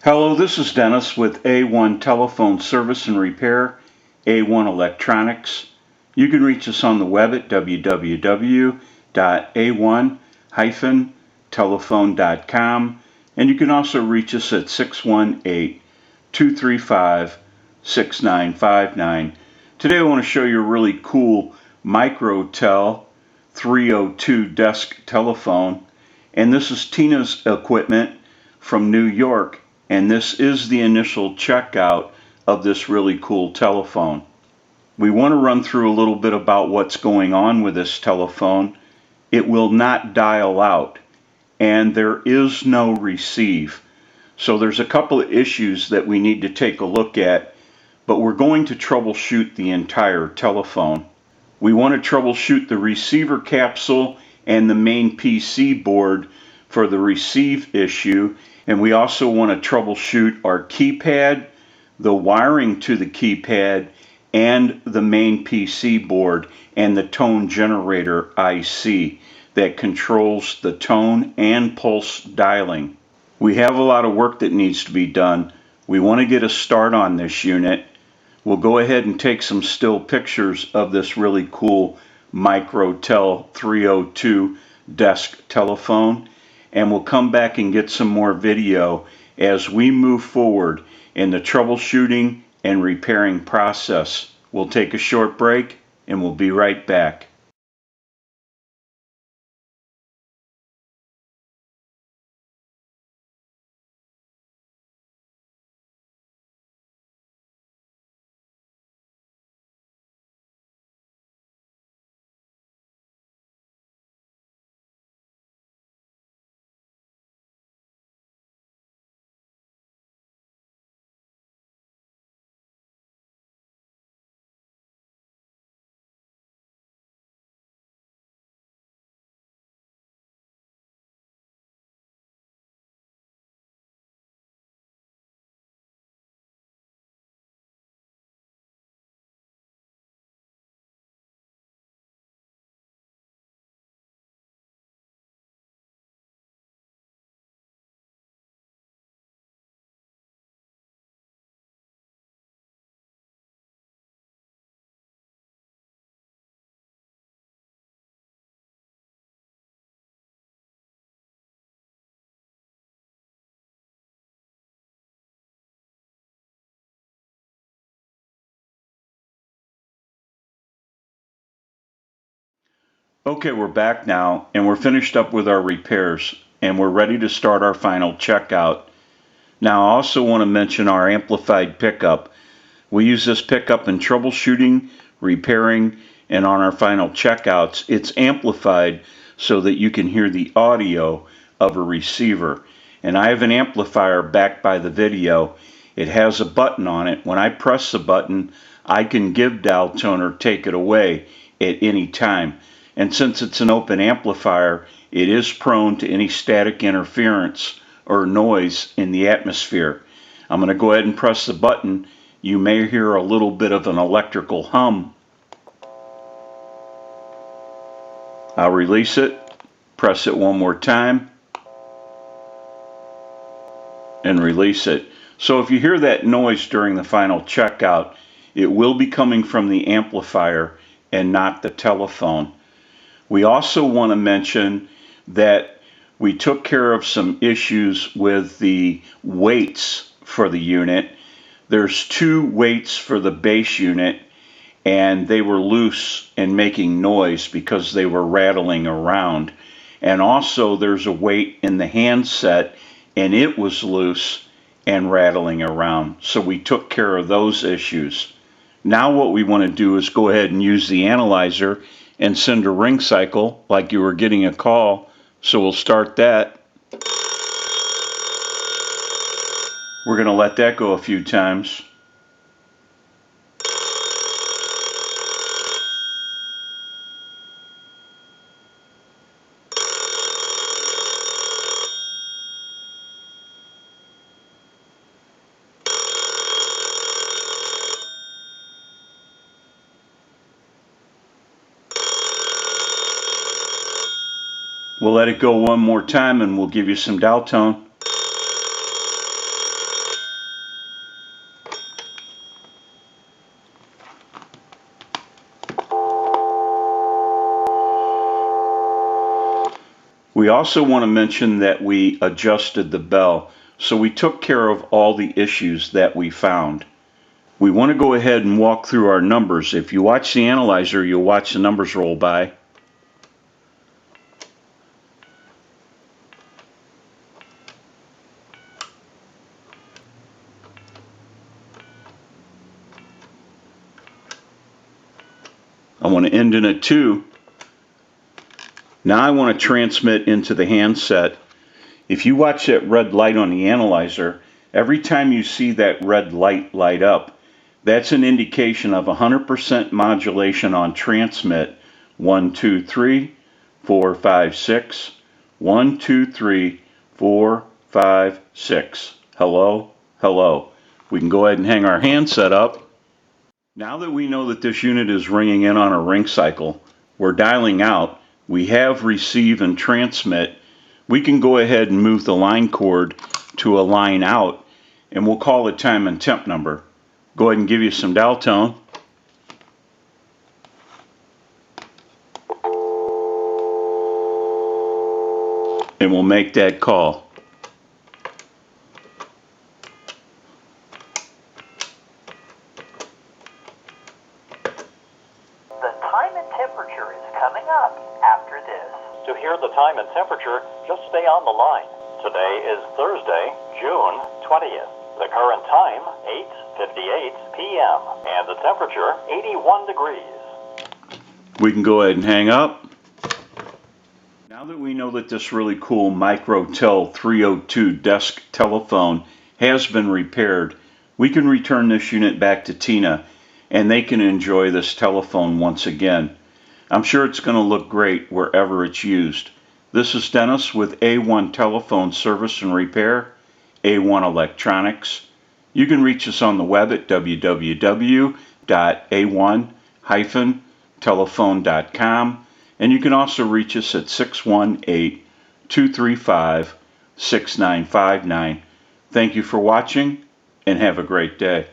Hello, this is Dennis with A1 Telephone Service and Repair, A1 Electronics. You can reach us on the web at www.a1-telephone.com, and you can also reach us at 618-235-6959. Today I want to show you a really cool Microtel 302 desk telephone, and this is Tina's equipment from New York. And this is the initial checkout of this really cool telephone. We want to run through a little bit about what's going on with this telephone. It will not dial out, and there is no receive. So there's a couple of issues that we need to take a look at, but we're going to troubleshoot the entire telephone. We want to troubleshoot the receiver capsule and the main PC board for the receive issue. And we also want to troubleshoot our keypad, the wiring to the keypad, and the main PC board and the tone generator IC that controls the tone and pulse dialing. We have a lot of work that needs to be done. We want to get a start on this unit. We'll go ahead and take some still pictures of this really cool Microtel 302 desk telephone, and we'll come back and get some more video as we move forward in the troubleshooting and repairing process. We'll take a short break and we'll be right back. Okay, we're back now, and we're finished up with our repairs, and we're ready to start our final checkout. Now, I also want to mention our amplified pickup. We use this pickup in troubleshooting, repairing, and on our final checkouts. It's amplified so that you can hear the audio of a receiver. And I have an amplifier backed by the video. It has a button on it. When I press the button, I can give dial tone or take it away at any time. And since it's an open amplifier, it is prone to any static interference or noise in the atmosphere. I'm going to go ahead and press the button. You may hear a little bit of an electrical hum. I'll release it, press it one more time, and release it. So if you hear that noise during the final checkout, it will be coming from the amplifier and not the telephone. We also want to mention that we took care of some issues with the weights for the unit. There's two weights for the base unit, and they were loose and making noise because they were rattling around. And also there's a weight in the handset, and it was loose and rattling around. So we took care of those issues. Now what we want to do is go ahead and use the analyzer and send a ring cycle like you were getting a call. So we'll start that. We're going to let that go a few times. We'll let it go one more time and we'll give you some dial tone. We also want to mention that we adjusted the bell, so we took care of all the issues that we found. We want to go ahead and walk through our numbers. If you watch the analyzer, you'll watch the numbers roll by. I want to end in a 2. Now I want to transmit into the handset. If you watch that red light on the analyzer, every time you see that red light light up, that's an indication of 100% modulation on transmit. 1, 2, 3, 4, 5, 6. 1, 2, 3, 4, 5, 6. Hello, hello. We can go ahead and hang our handset up. Now that we know that this unit is ringing in on a ring cycle, we're dialing out, we have receive and transmit, we can go ahead and move the line cord to a line out, and we'll call the time and temp number. Go ahead and give you some dial tone. And we'll make that call. The time and temperature is coming up after this. To hear the time and temperature, just stay on the line. Today is Thursday, June 20th. The current time, 8:58 p.m. and the temperature, 81 degrees. We can go ahead and hang up. Now that we know that this really cool Microtel 302 desk telephone has been repaired, we can return this unit back to Tina and they can enjoy this telephone once again. I'm sure it's going to look great wherever it's used. This is Dennis with A1 Telephone Service and Repair, A1 Electronics. You can reach us on the web at www.a1-telephone.com, and you can also reach us at 618-235-6959. Thank you for watching and have a great day.